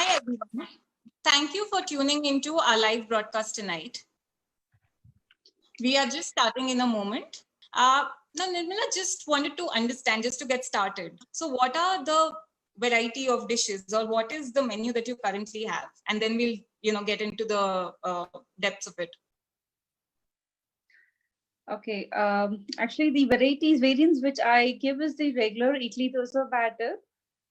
Hi, everyone. Thank you for tuning into our live broadcast tonight. We are just starting in a moment. Now, Nirmala just wanted to understand, just to get started. So, what are the variety of dishes, or what is the menu that you currently have? And then we'll, get into the depths of it. Okay. Actually, the variants which I give is the regular idli dosa batter,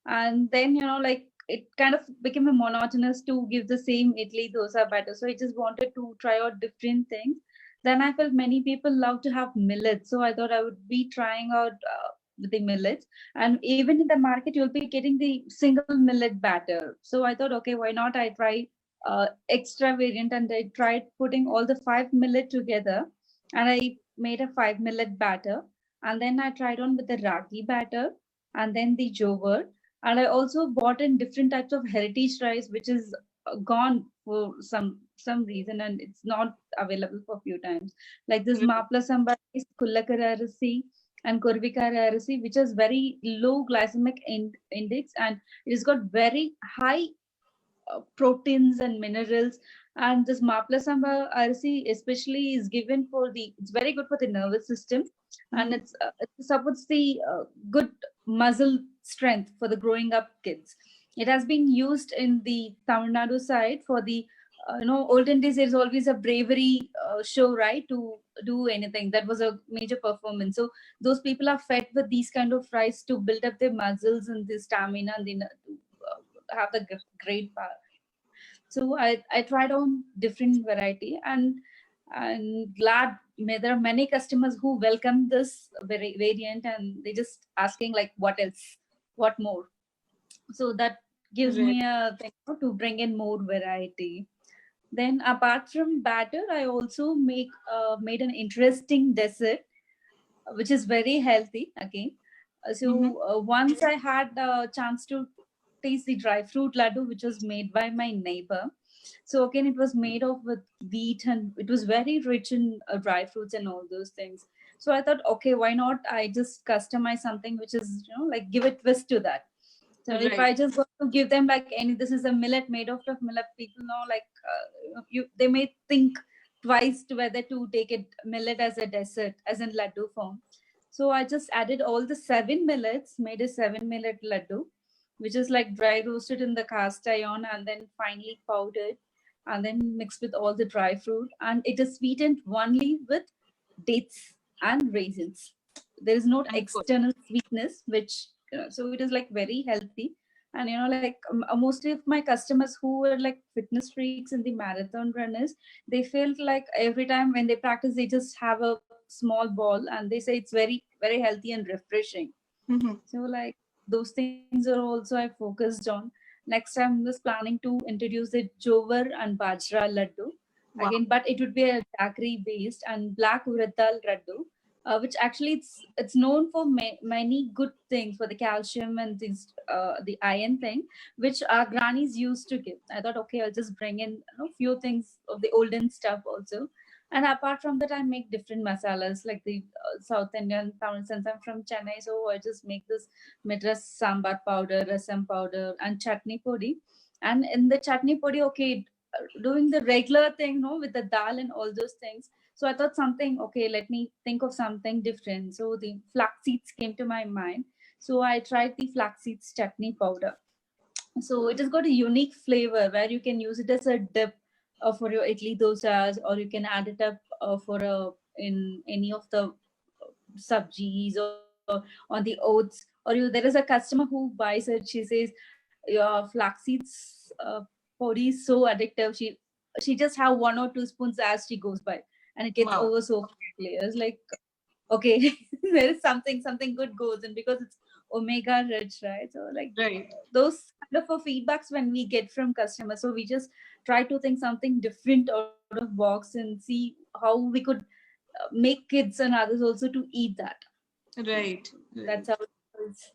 and then like it kind of became a monotonous to give the same idli dosa batter. So I just wanted to try out different things. Then I felt many people love to have millets, so I thought I would be trying out the millets. And even in the market, you'll be getting the single millet batter. So I thought, okay, why not? I try extra variant, and I tried putting all the 5 millet together, and I made a 5 millet batter. And then I tried on with the ragi batter, and then the jowar. And I also bought in different types of heritage rice, which is gone for some reason, and it's not available for a few times. Like this mapla sambar is kullakara arasi and kurvikara arasi, which has very low glycemic index, and it has got very high proteins and minerals. And this mapla samba arsi especially is given for it's very good for the nervous system, and it supports the good muscle strength for the growing up kids. It has been used in the Tamil Nadu side for the olden days. There's always a bravery show, right, to do anything. That was a major performance. So those people are fed with these kind of rice to build up their muscles and the stamina, and to have the great power. So I tried on different variety, and glad there are many customers who welcome this variant, and they just asking like what else, what more. So that gives me a thing to bring in more variety. Then apart from batter, I also made an interesting dessert, which is very healthy again. Once I had a chance to taste the dry fruit laddu, which was made by my neighbor. So again, it was made of with wheat, and it was very rich in dry fruits and all those things. So I thought, okay, why not? I just customize something which is, like give a twist to that. So if I just want to give them like this is a millet made out of millet, people know like they may think twice to whether to take it millet as a dessert, as in laddu form. So I just added all the 7 millets, made a 7 millet laddu, which is like dry roasted in the cast iron and then finely powdered and then mixed with all the dry fruit. And it is sweetened only with dates and raisins. There is no external sweetness, which so it is like very healthy. And like mostly of my customers who were like fitness freaks and the marathon runners, they felt like every time when they practice, they just have a small ball, and they say it's very very healthy and refreshing. So like those things are also I focused on. Next time I was planning to introduce the jowar and bajra laddu again, but it would be a jaggery based and black urad dal laddu, which actually it's known for many good things for the calcium and things, the iron thing, which our grannies used to give. I thought, okay, I'll just bring in few things of the olden stuff also. And apart from that, I make different masalas like the South Indian Tamil. Since I'm from Chennai, so I just make this Madras sambar powder, rasam powder, and chutney podi. And in the chutney podi, okay, doing the regular thing, with the dal and all those things. So I thought something, okay, let me think of something different. So the flax seeds came to my mind. So I tried the flax seeds chutney powder. So it has got a unique flavor where you can use it as a dip for your idli dosas, or you can add it up in any of the sabjis or on the oats. Or there is a customer who buys it. She says your flaxseeds podi is so addictive. She just have 1 or 2 spoons as she goes by, and it gets over so quickly. It's like, okay, there is something good goes in because it's omega rich, right? So like those kind of feedbacks when we get from customers. So we just try to think something different out of box and see how we could make kids and others also to eat that. That's how it is.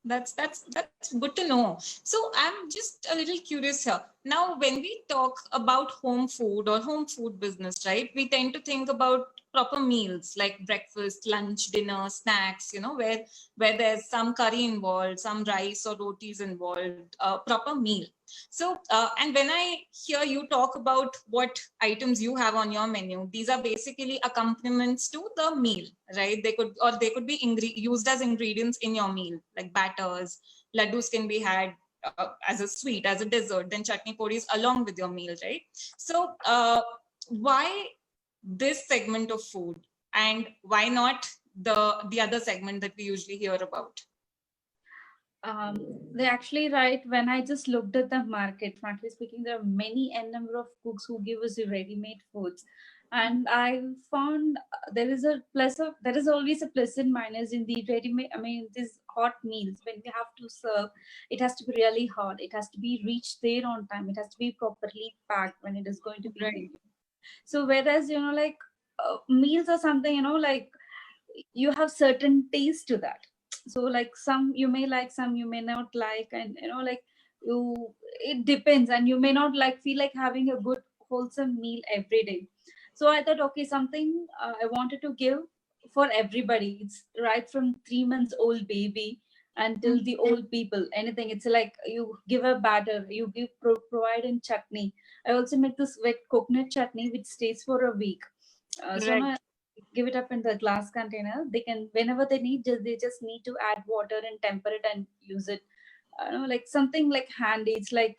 That's good to know. So I'm just a little curious here. Now, when we talk about home food or home food business, right, we tend to think about proper meals like breakfast, lunch, dinner, snacks, where there's some curry involved, some rice or rotis involved, proper meal. So, and when I hear you talk about what items you have on your menu, these are basically accompaniments to the meal, right? They could be used as ingredients in your meal, like batters, laddus can be had as a sweet, as a dessert, then chutney podis along with your meal, right? So, why this segment of food, and why not the other segment that we usually hear about? They're actually right. When I just looked at the market, frankly speaking, there are many n number of cooks who give us the ready-made foods, and I found there is always a plus and minus in the ready-made. I mean, these hot meals when we have to serve, it has to be really hot. It has to be reached there on time. It has to be properly packed when it is going to be Right. delivered. So whereas like meals or something, like you have certain taste to that. So like some you may like, some you may not like, and like you it depends, and you may not like feel like having a good wholesome meal every day. So I thought, okay, something I wanted to give for everybody. It's right from 3 months old baby until the old people, anything. It's like you give a batter, you provide in chutney. I also make this wet coconut chutney which stays for a week. So Right. now give it up in the glass container. They can, whenever they need, they just need to add water and temper it and use it. Like something like handy. It's like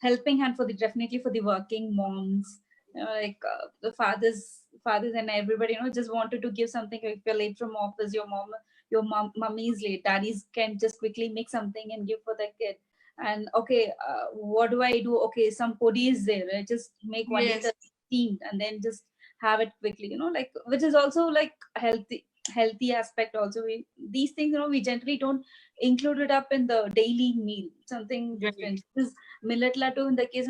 helping hand for the, definitely for the working moms. Like the fathers and everybody. Just wanted to give something. If you're late from office, mummy is late. Daddies can just quickly make something and give for the kid. And okay, what do I do? Okay, some podi is there. I just make 1 liter Yes. steamed and then just have it quickly. Like, which is also like healthy aspect also. These things, we generally don't include it up in the daily meal. Something Right. different. This millet laddu, in the case,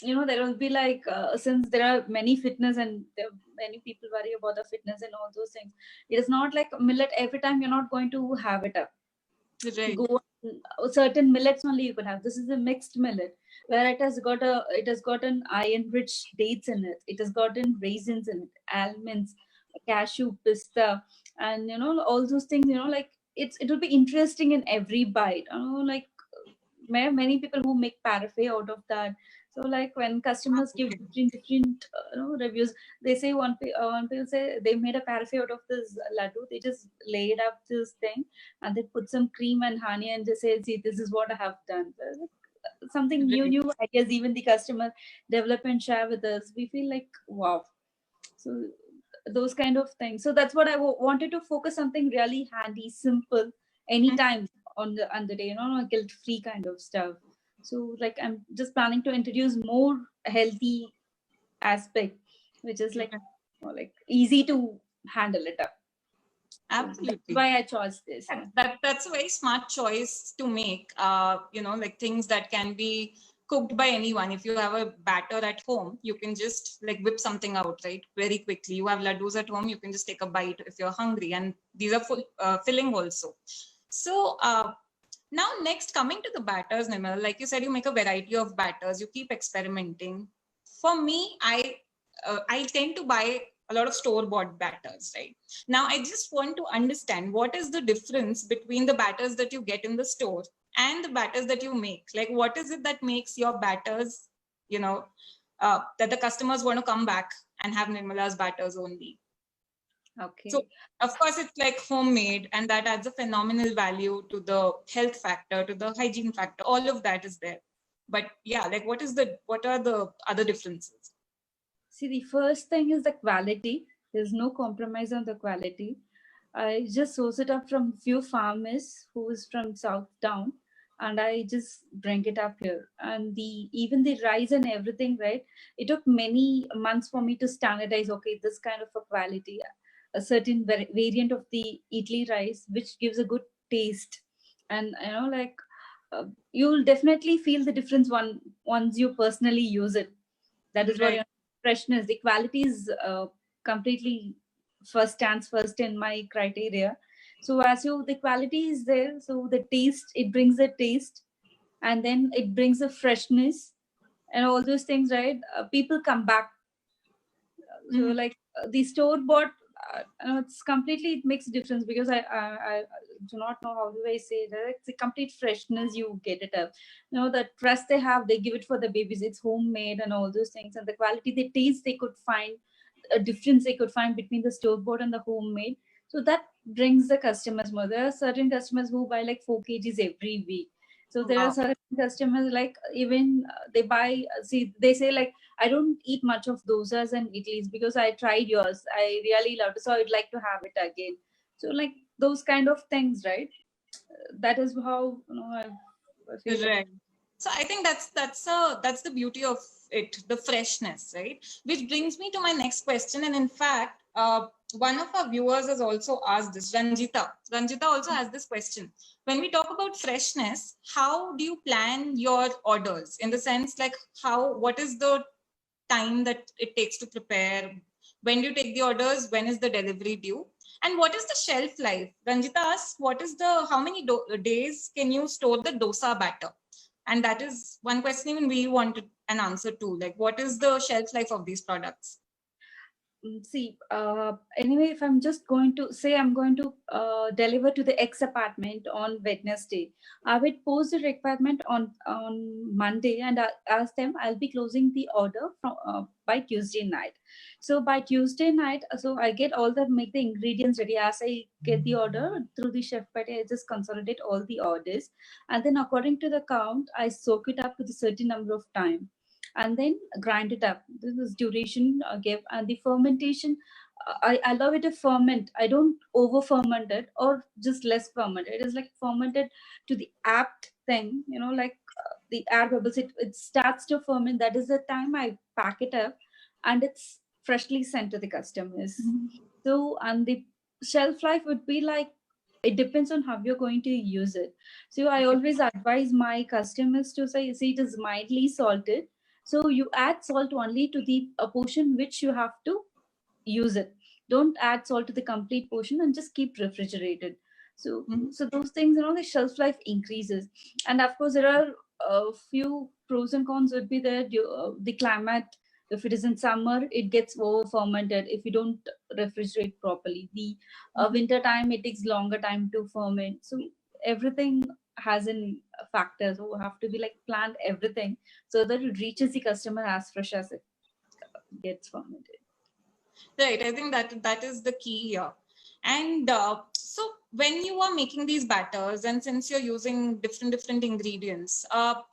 there will be like since there are many fitness and there are many people worry about the fitness and all those things. It is not like millet every time you're not going to have it up. Right. Go certain millets only you could have. This is a mixed millet where it has got an iron rich dates in it. It has gotten raisins in it, almonds, cashew, pista, and all those things. Like it will be interesting in every bite. Like many people who make parfait out of that. So like when customers give different reviews, they say one people say they made a parfait out of this laddu. They just laid up this thing and they put some cream and honey and just say, see, this is what I have done. Something Right. new ideas even the customer develop and share with us. We feel like wow. So those kind of things. So that's what I wanted to focus something really handy, simple, anytime on the day, no guilt free kind of stuff. So like I'm just planning to introduce more healthy aspect, which is like more like easy to handle it up. So that's Absolutely. why I chose this. That's a very smart choice to make. Like things that can be cooked by anyone. If you have a batter at home, you can just like whip something out, right? Very quickly. You have laddus at home, you can just take a bite if you're hungry. And these are filling also. So now next, coming to the batters, Nimal, like you said, you make a variety of batters. You keep experimenting. For me, I tend to buy a lot of store-bought batters, right? Now, I just want to understand what is the difference between the batters that you get in the store and the batters that you make. Like, what is it that makes your batters, that the customers want to come back and have Nirmala's batters only? Okay. So, of course, it's like homemade, and that adds a phenomenal value to the health factor, to the hygiene factor. All of that is there. But yeah, like, what are the other differences? See, the first thing is the quality. There's no compromise on the quality. I just source it up from few farmers who is from South Town, and I just bring it up here. And even the rice and everything, right? It took many months for me to standardize. Okay, this kind of a quality, a certain variant of the idli rice, which gives a good taste, and like you'll definitely feel the difference once you personally use it. That is what Right. freshness, the quality is completely stands first in my criteria. So as you, the quality is there, so the taste, it brings the taste, and then it brings the freshness and all those things, right? People come back. So like the store bought, it's completely, it makes a difference because I do not know how do I say that. It's a complete freshness you get it up. The trust they have, they give it for the babies. It's homemade and all those things, and the quality, the taste they could find, a difference they could find between the store bought and the homemade. So that brings the customers more. There are certain customers who buy like 4 kgs every week. So there are Wow. certain customers like even they buy. See, they say like, I don't eat much of dosas and idlis because I tried yours. I really loved it, so I'd like to have it again. So like those kind of things, right? That is how I feel like. Right. So I think that's the beauty of it, the freshness, right? Which brings me to my next question. And in fact, one of our viewers has also asked this, Ranjita. Ranjita also has this question. When we talk about freshness, how do you plan your orders? In the sense, like what is the time that it takes to prepare? When do you take the orders? When is the delivery due? And what is the shelf life? Ranjita asks, how many days can you store the dosa batter? And that is one question even we wanted an answer to. Like, what is the shelf life of these products? See, anyway, if I'm just going to say I'm going to deliver to the X apartment on Wednesday, I would post the requirement on Monday and ask them I'll be closing the order from by Tuesday night. So by Tuesday night, so I get all the make the ingredients ready. As I get the order through the chef party, I just consolidate all the orders, and then according to the count, I soak it up to the certain number of time and then grind it up. This is duration give, and the fermentation. I love it to ferment. I don't over ferment it or just less ferment. It is like fermented to the apt thing, like the air bubbles. It starts to ferment. That is the time I pack it up, and it's freshly sent to the customers. So, and the shelf life would be like, it depends on how you're going to use it. So I always advise my customers to say, see, it is mildly salted, so you add salt only to the portion which you have to use it. Don't add salt to the complete portion and just keep refrigerated. So, so those things, the shelf life increases. And of course, there are a few pros and cons would be there. The climate, if it is in summer, it gets over fermented if you don't refrigerate properly. The winter time, it takes longer time to ferment. So everything has a factor. So we have to be like planned everything so that it reaches the customer as fresh as it gets fermented. Right. I think that is the key here. And so when you are making these batters, and since you're using different ingredients,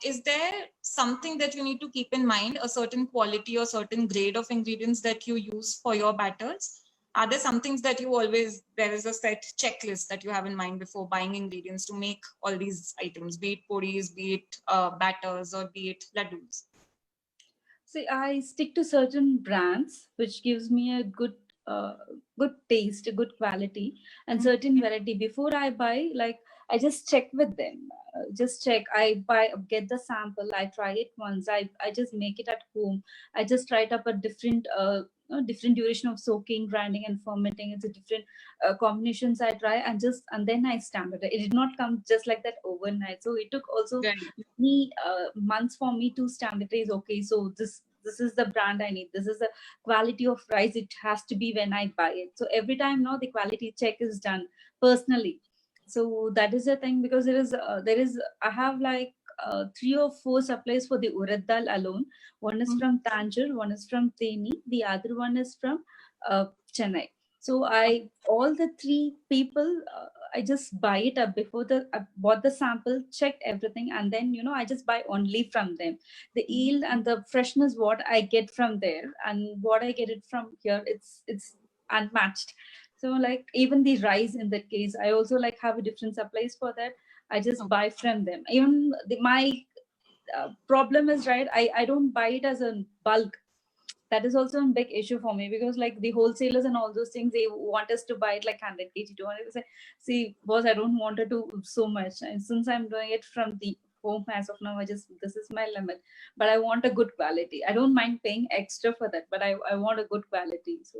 is there something that you need to keep in mind, a certain quality or certain grade of ingredients that you use for your batters? Are there some things that there is a set checklist that you have in mind before buying ingredients to make all these items, be it puris, be it batters, or be it laddus? See, I stick to certain brands, which gives me a good taste, a good quality, and certain variety. Before I buy, like I just check with them. Just check. I get the sample. I try it once. I just make it at home. I just try it up a different different duration of soaking, grinding, and fermenting. It's a different combinations I try, and then I stamp it. It did not come just like that overnight. So it took also many months for me to standardize. Okay, so this is the brand I need. This is the quality of rice it has to be when I buy it. So every time now the quality check is done personally. So that is the thing, because there is I have like 3 or 4 supplies for the urad dal alone. One is from Tanjore, one is from Teni, the other one is from Chennai. So all the 3 people, I just buy it up before I bought the sample, checked everything, and then I just buy only from them. The yield and the freshness what I get from there and what I get it from here, it's unmatched. So like even the rice in that case, I also like have a different supplies for that. I just buy from them. Even my problem is, right, I don't buy it as a bulk. That is also a big issue for me, because like the wholesalers and all those things, they want us to buy it like 100 kg, 200. Say, see, boss, I don't want to do so much, and since I'm doing it from the home as of now, this is my limit. But I want a good quality. I don't mind paying extra for that, but I want a good quality. So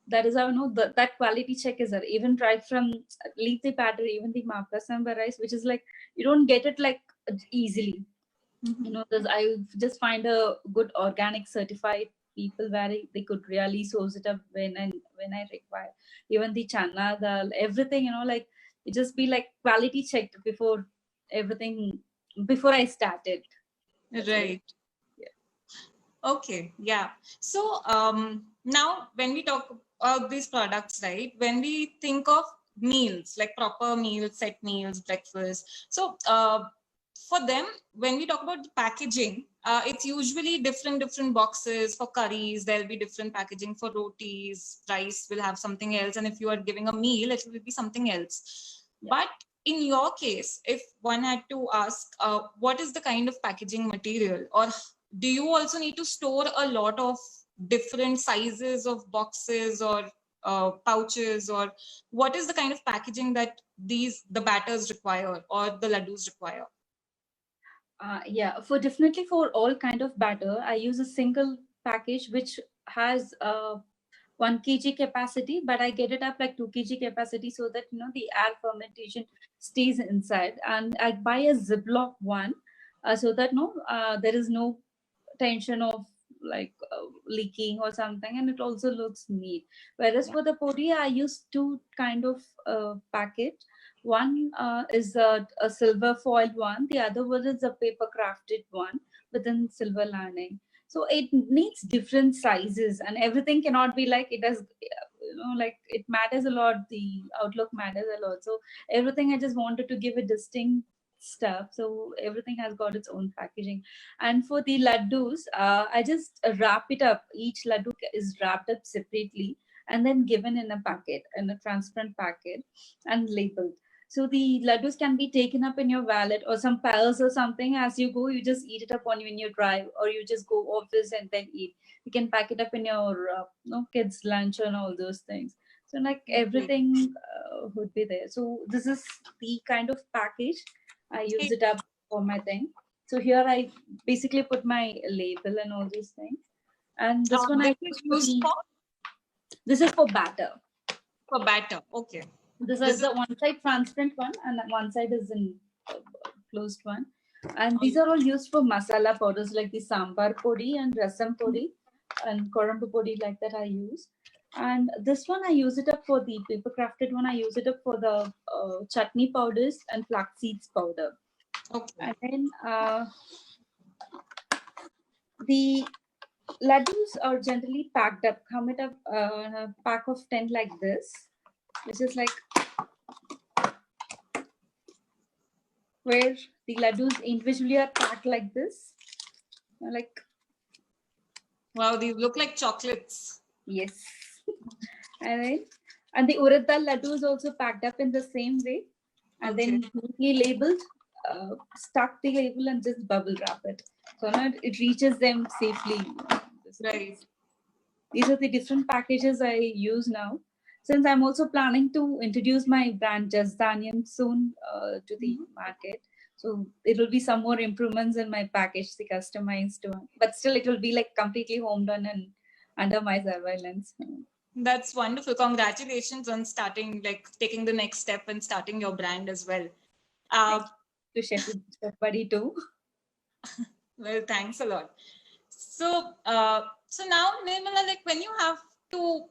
that is how I know that quality check is there. Even right from leaf the batter, even the mappa samba rice, which is like you don't get it like easily. I just find a good organic certified people where they could really source it up when I require. Even the chana dal, everything, like it just be like quality checked before everything, before I started. Right. Okay. Yeah. So now when we talk about these products, right, when we think of meals, like proper meals, set meals, breakfast. So for them, when we talk about the packaging, it's usually different boxes. For curries, there'll be different packaging. For rotis, rice will have something else. And if you are giving a meal, it will be something else. Yeah. But in your case, if one had to ask, what is the kind of packaging material, or do you also need to store a lot of different sizes of boxes or pouches, or what is the kind of packaging that the batters require or the laddus require? Yeah, definitely for all kind of batter, I use a single package which has 1 kg capacity, but I get it up like 2 kg capacity so that the air fermentation stays inside. And I buy a Ziploc one so that there is no tension of like leaking or something, and it also looks neat. Whereas for the podi, I use two kind of packet. One is a silver foiled one, the other one is a paper crafted one within silver lining. So it needs different sizes, and everything cannot be like it has, like it matters a lot. The outlook matters a lot. So everything, I just wanted to give a distinct stuff. So everything has got its own packaging. And for the laddus, I just wrap it up. Each laddu is wrapped up separately and then given in a packet, in a transparent packet, and labeled. So the laddus can be taken up in your wallet or some pals or something. As you go, you just eat it up when you drive, or you just go office and then eat. You can pack it up in your kids' lunch and all those things. So like everything would be there. So this is the kind of package I use it up for my thing. So here I basically put my label and all these things. And this one This is used for? This is for batter. For batter, okay. This is the one side transparent one, and one side is in closed one. And these are all used for masala powders like the sambar podi and rasam podi and korambu podi, like that I use. And this one I use it up for the paper crafted one. I use it up for the chutney powders and flax seeds powder. Okay. And then the laddus are generally packed up, come it up a pack of 10 like this, which is like where the laddus individually are packed like this. Like, wow, these look like chocolates. Yes. And the urad dal laddu is also packed up in the same way, and then neatly labeled, stuck the label and just bubble wrap it. So now it reaches them safely. Right. These are the different packages I use now. Since I'm also planning to introduce my brand Just Dhanyam soon to the market. So it will be some more improvements in my package, the customized one. But still it will be like completely home done and under my surveillance. That's wonderful. Congratulations on starting, like taking the next step and starting your brand as well. To Chef Buddy too. Well, thanks a lot. So, so now, Nirmala, like when you have to,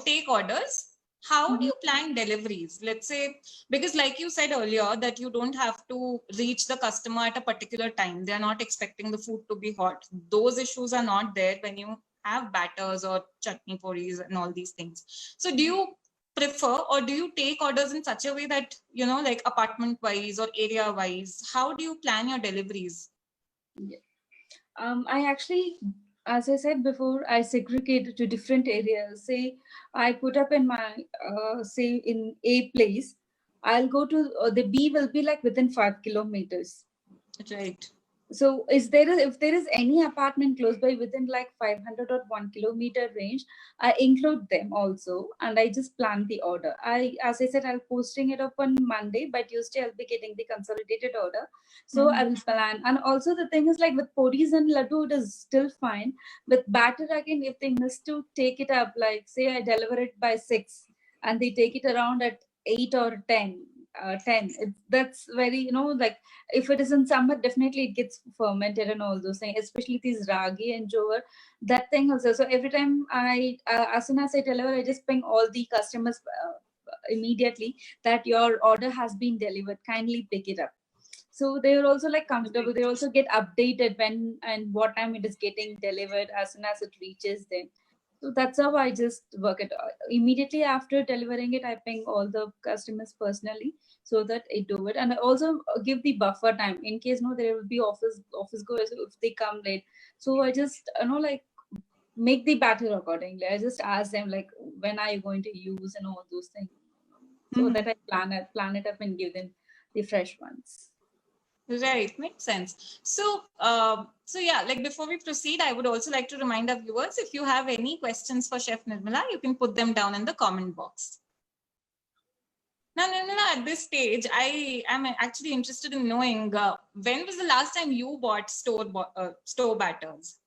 take orders, how do you plan deliveries? Let's say, because like you said earlier, that you don't have to reach the customer at a particular time. They are not expecting the food to be hot. Those issues are not there when you have batters or chutney puris and all these things. So do you prefer, or do you take orders in such a way that, like apartment wise or area wise, how do you plan your deliveries? Yeah. I actually, as I said before, I segregate to different areas. Say I put up in my, say in A place, I'll go to, the B will be like within 5 kilometers. Right. So if there is any apartment close by within like 500 or 1 kilometer range, I include them also, and I just plan the order. As I said, I'll posting it up on Monday. By Tuesday, I'll be getting the consolidated order. So I will plan. And also the thing is like with podis and laddu, it is still fine. With batter again, if they miss to take it up, like say I deliver it by 6 and they take it around at 8 or 10, 10. That's very, like if it is in summer, definitely it gets fermented and all those things, especially these ragi and jowar, that thing also. So every time as soon as I deliver, I just ping all the customers immediately that your order has been delivered. Kindly pick it up. So they are also like comfortable. They also get updated when and what time it is getting delivered as soon as it reaches them. So that's how I just work it. Immediately after delivering it, I ping all the customers personally so that I do it, and I also give the buffer time in case there will be office goers if they come late. So I just like make the batter accordingly. I just ask them like when are you going to use and all those things, so that I plan it up and give them the fresh ones. Right, makes sense. So, so yeah, like before we proceed, I would also like to remind our viewers, if you have any questions for Chef Nirmala, you can put them down in the comment box. Now, Nirmala, at this stage, I am actually interested in knowing when was the last time you bought store batters?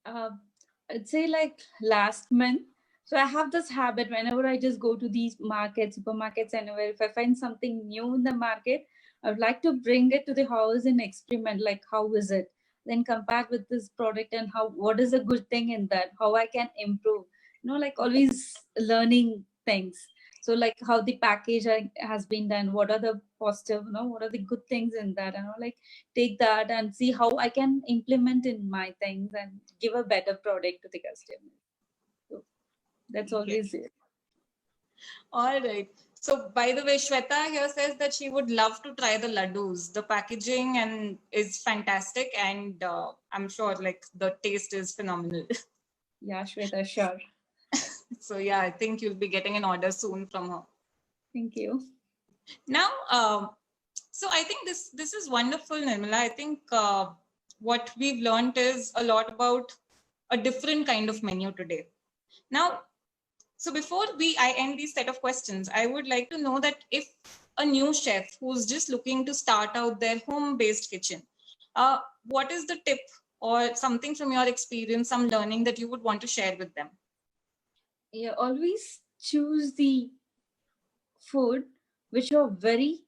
I'd say like last month. So I have this habit whenever I just go to these markets, supermarkets, anywhere, if I find something new in the market, I would like to bring it to the house and experiment, like how is it? Then compare with this product and what is a good thing in that, how I can improve. Like always learning things. So like how the package has been done, what are the positive, what are the good things in that, and like take that and see how I can implement in my things and give a better product to the customer. So that's always it. All right. So by the way, Shweta here says that she would love to try the laddus. The packaging and is fantastic, and I'm sure like the taste is phenomenal. Yeah, Shweta, sure. So yeah, I think you'll be getting an order soon from her. Thank you. Now, so I think this is wonderful, Nirmala. I think what we've learned is a lot about a different kind of menu today. Now, so before I end these set of questions, I would like to know that if a new chef who's just looking to start out their home-based kitchen, what is the tip or something from your experience, some learning that you would want to share with them? Yeah, always choose the food which you're very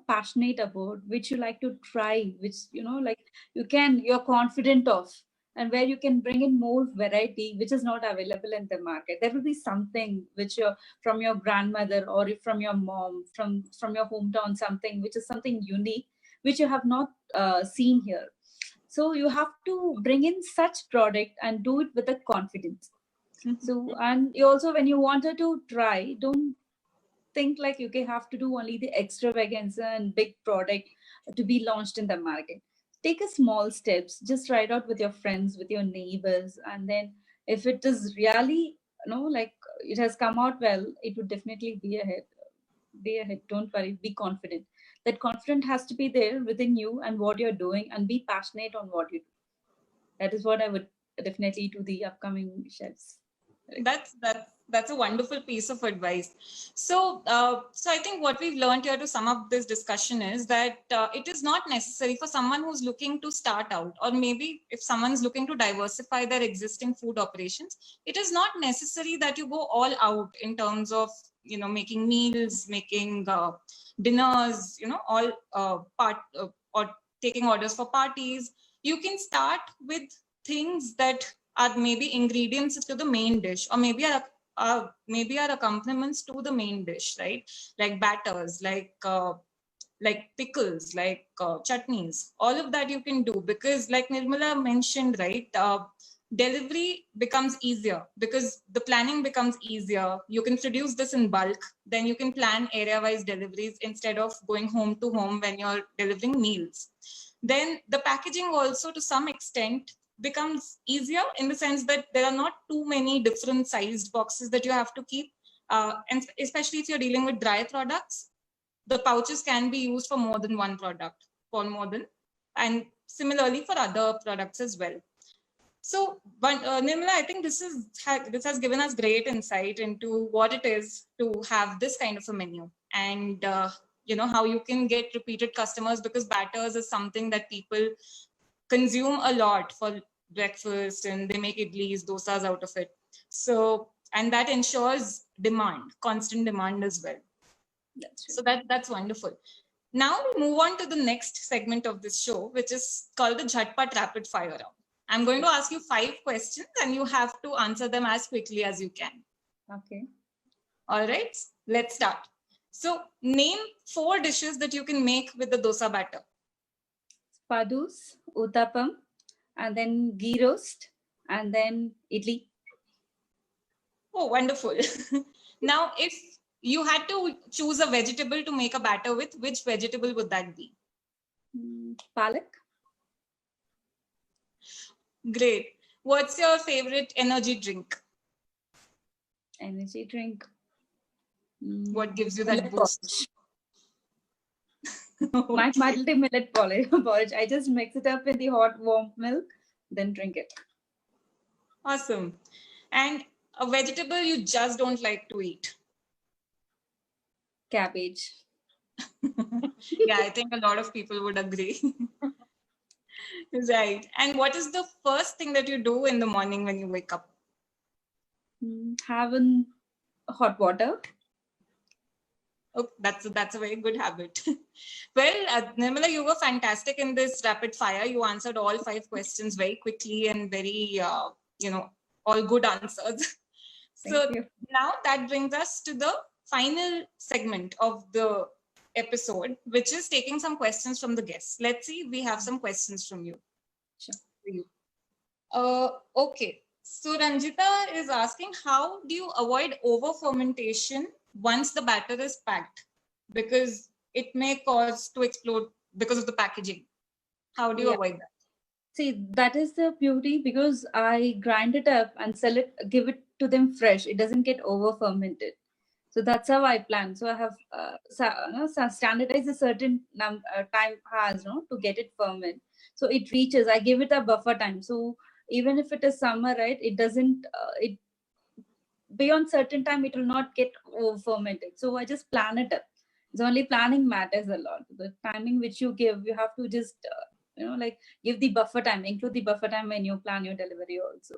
passionate about, which you like to try, which like you're confident of, and where you can bring in more variety which is not available in the market. There will be something which you're from your grandmother or if from your mom, from your hometown, something which is something unique which you have not seen here. So you have to bring in such product and do it with a confidence. So, and you also, when you wanted to try, don't think like you can have to do only the extravaganza and big product to be launched in the market. Take a small steps, just try it out with your friends, with your neighbors, and then if it is really like it has come out well, it would definitely be ahead. Be ahead, don't worry, be confident. That confidence has to be there within you and what you're doing, and be passionate on what you do. That is what I would definitely to the upcoming chefs. That's a wonderful piece of advice. So, so I think what we've learned here to sum up this discussion is that it is not necessary for someone who's looking to start out, or maybe if someone's looking to diversify their existing food operations, it is not necessary that you go all out in terms of making meals, making dinners, all or taking orders for parties. You can start with things that are maybe ingredients to the main dish, or maybe are accompaniments to the main dish, right? Like batters, like pickles, like chutneys. All of that you can do because, like Nirmala mentioned, right? Delivery becomes easier because the planning becomes easier. You can produce this in bulk, then you can plan area-wise deliveries instead of going home to home when you're delivering meals. Then the packaging also to some extent becomes easier in the sense that there are not too many different sized boxes that you have to keep. And especially if you're dealing with dry products, the pouches can be used for more than one product, and similarly for other products as well. So, Nirmala, I think this has given us great insight into what it is to have this kind of a menu, and how you can get repeated customers, because batters is something that people consume a lot for breakfast, and they make idlis, dosas out of it. So, and that ensures constant demand as well. That's So true. that's wonderful. Now we move on to the next segment of this show, which is called the Jhatpat Rapid Fire Round. I'm going to ask you 5 questions and you have to answer them as quickly as you can. Okay. All right, let's start. So name 4 dishes that you can make with the dosa batter. Spadus, uttapam, and then ghee roast, and then idli. Oh, wonderful. Now, if you had to choose a vegetable to make a batter with, which vegetable would that be? Palak. Great. What's your favorite energy drink? Energy drink. What gives you that Millet boost? porridge. My multi-millet porridge. I just mix it up in the hot warm milk, then drink it. Awesome. And a vegetable you just don't like to eat? Cabbage. Yeah, I think a lot of people would agree. Right. And what is the first thing that you do in the morning when you wake up? Have hot water. Oh, that's a very good habit. Well, Nirmala, you were fantastic in this rapid fire. You answered all 5 questions very quickly and very, all good answers. So Thank you. now that brings us to the final segment of the episode, which is taking some questions from the guests. Let's see if we have some questions from you. Sure. For you. Okay. So Ranjita is asking, how do you avoid over fermentation once the batter is packed? Because it may cause to explode because of the packaging. How do you avoid that? See, that is the beauty, because I grind it up and sell it, give it to them fresh. It doesn't get over fermented. So that's how I plan. So I have standardized a certain time has to get it fermented. So it reaches. I give it a buffer time. So even if it is summer, right, it doesn't. It beyond certain time it will not get over fermented. So I just plan it up. It's only planning matters a lot. The timing which you give, you have to just like give the buffer time, include the buffer time when you plan your delivery also.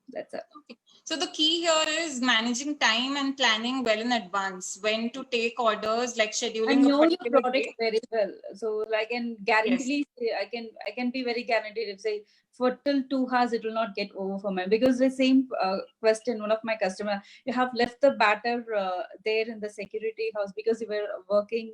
That's it. Okay. So the key here is managing time and planning well in advance. When to take orders, like scheduling And know a your particular product day. very well. So like, and guarantedly say, I can be very guaranteed if say for till 2 hours it will not get over for me, because the same question, one of my customer, you have left the batter there in the security house because you were working,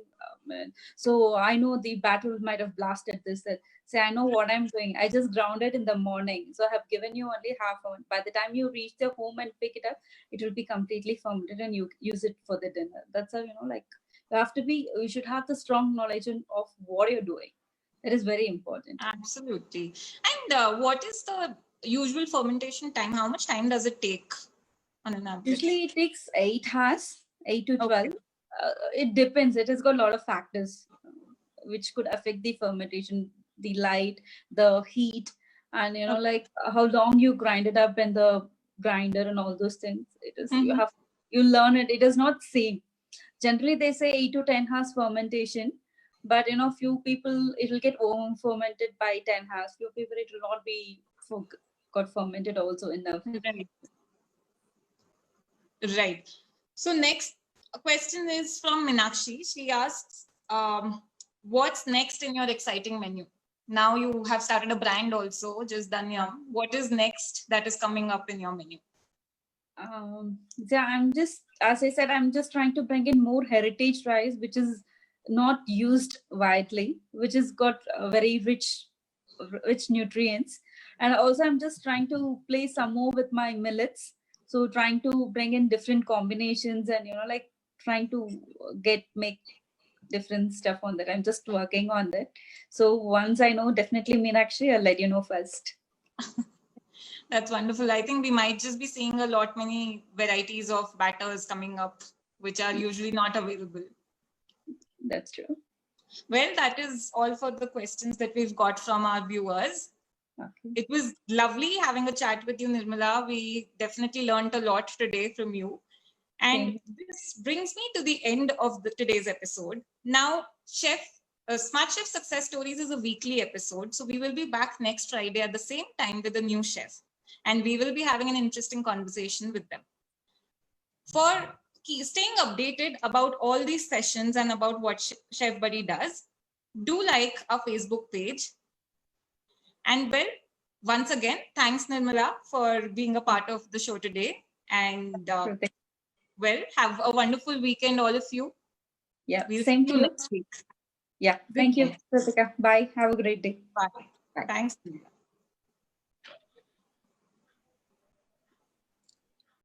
so I know the batter might have blasted this. Say, I know what I'm doing. I just ground it in the morning. So I have given you only half hour. By the time you reach the home and pick it up, it will be completely fermented and you use it for the dinner. That's how, like, you should have the strong knowledge of what you're doing. It is very important. Absolutely. And what is the usual fermentation time? How much time does it take on an average? Usually it takes 8 hours, 8 to 12. Okay. It depends. It has got a lot of factors which could affect the fermentation, the light, the heat, and Okay. like how long you grind it up in the grinder and all those things. It is you learn it. It is not same. Generally they say 8 to 10 hours fermentation, but few people it will get over fermented by 10 hours. Few people it will not be got fermented also enough. Right. So next question is from Meenakshi. She asks, what's next in your exciting menu? Now you have started a brand also, Just Done Yum. What is next that is coming up in your menu? Yeah, I'm just, as I said, I'm just trying to bring in more heritage rice, which is not used widely, which has got very rich nutrients. And also I'm just trying to play some more with my millets. So trying to bring in different combinations and, like trying to make different stuff on that. I'm just working on that. So once I know, definitely Meenakshi, I'll let you know first. That's wonderful. I think we might just be seeing many varieties of batters coming up, which are usually not available. That's true. Well, that is all for the questions that we've got from our viewers. Okay. It was lovely having a chat with you, Nirmala. We definitely learned a lot today from you. And this brings me to the end of today's episode. Now, Smart Chef Success Stories is a weekly episode. So we will be back next Friday at the same time with a new chef. And we will be having an interesting conversation with them. For staying updated about all these sessions and about what Chef Buddy does, do like our Facebook page. And well, once again, thanks Nirmala for being a part of the show today. And well, have a wonderful weekend, all of you. Yeah, We'll same see to you you. next week. Yeah, thank you, Ritika. Bye. Have a great day. Bye. Bye. Thanks.